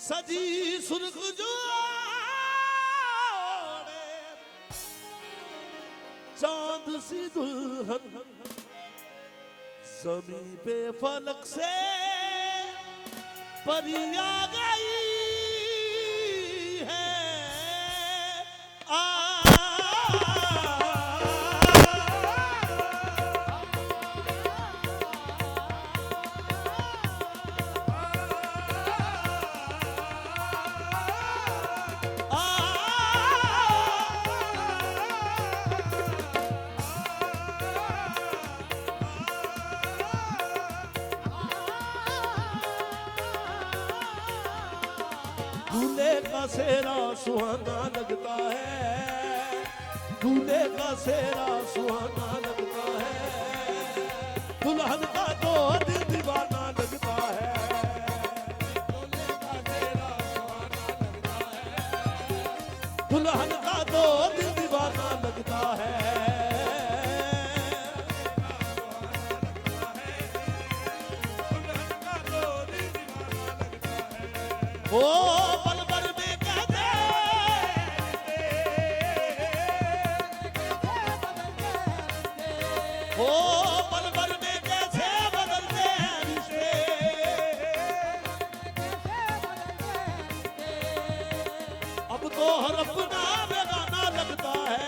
सजी सुर्ख जोड़े चांद सी दुल्हन ज़मीं पे फलक से परी आ गई है। दूल्हे का सेहरा सुहाना लगता है, दूल्हे का सेहरा सुहाना लगता है, दुल्हन का तो दिल दीवाना लगता है। दूल्हे का सेहरा सुहाना लगता है, दुल्हन का तो दिल दीवाना लगता है। ओ पल भर में कहते ओ पल भर में कैसे बदलते हैं रिश्ते। अब तो हर अपना बेगाना लगता है।